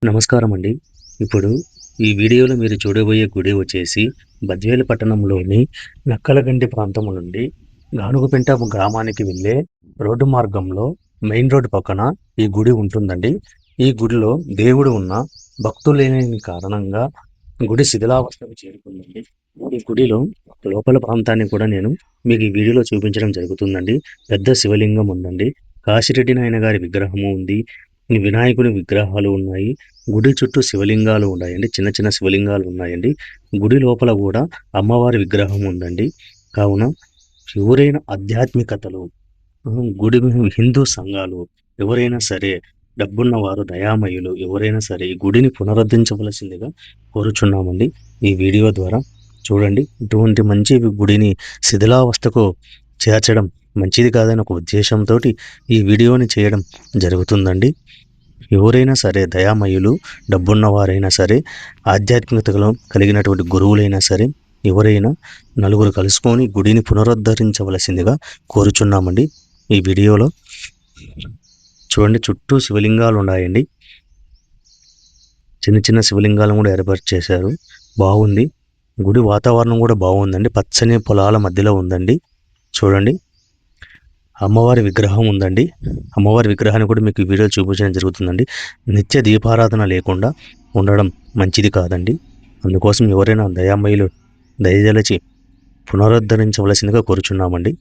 నమస్కారం అండి. ఇప్పుడు ఈ వీడియోలో మీరు చూడబోయే గుడి వచ్చేసి బద్వేలు పట్టణంలోని నక్కలగండి ప్రాంతము నుండి గానుగపెంట గ్రామానికి వెళ్ళే రోడ్డు మార్గంలో మెయిన్ రోడ్డు పక్కన ఈ గుడి ఉంటుందండి. ఈ గుడిలో దేవుడు ఉన్న భక్తులు లేని కారణంగా గుడి శిథిలావస్థకు చేరుకుందండి. ఈ గుడిలో లోపల ప్రాంతాన్ని కూడా నేను మీకు ఈ వీడియోలో చూపించడం జరుగుతుందండి. పెద్ద శివలింగం ఉందండి. కాశిరెడ్డి నాయన గారి విగ్రహము ఉంది. ఈ వినాయకుని విగ్రహాలు ఉన్నాయి. గుడి చుట్టూ శివలింగాలు ఉన్నాయండి. చిన్న చిన్న శివలింగాలు ఉన్నాయండి. గుడి లోపల కూడా అమ్మవారి విగ్రహం ఉందండి. కావున ఎవరైనా ఆధ్యాత్మికతలు గుడి హిందూ సంఘాలు ఎవరైనా సరే, డబ్బున్నవారు దయామయులు ఎవరైనా సరే ఈ గుడిని పునరుద్ధరించవలసిందిగా కోరుచున్నామండి. ఈ వీడియో ద్వారా చూడండి. ఇటువంటి మంచి గుడిని శిథిలావస్థకు చేర్చడం మంచిది కాదని ఒక ఉద్దేశంతోటి ఈ వీడియోని చేయడం జరుగుతుందండి. ఎవరైనా సరే దయామయులు, డబ్బున్నవారైనా సరే, ఆధ్యాత్మికతలో కలిగినటువంటి గురువులైనా సరే, ఎవరైనా నలుగురు కలుసుకొని గుడిని పునరుద్ధరించవలసిందిగా కోరుచున్నామండి. ఈ వీడియోలో చూడండి, చుట్టూ శివలింగాలు ఉన్నాయండి. చిన్న చిన్న శివలింగాలను కూడా ఏర్పాటు బాగుంది. గుడి వాతావరణం కూడా బాగుందండి. పచ్చని పొలాల మధ్యలో ఉందండి. చూడండి, అమ్మవారి విగ్రహం ఉందండి. అమ్మవారి విగ్రహాన్ని కూడా మీకు ఈ వీడియో చూపించడం జరుగుతుందండి. నిత్య దీపారాధన లేకుండా ఉండడం మంచిది కాదండి. అందుకోసం ఎవరైనా దయామయులు దయదలచి పునరుద్ధరించవలసిందిగా కోరుచున్నామండి.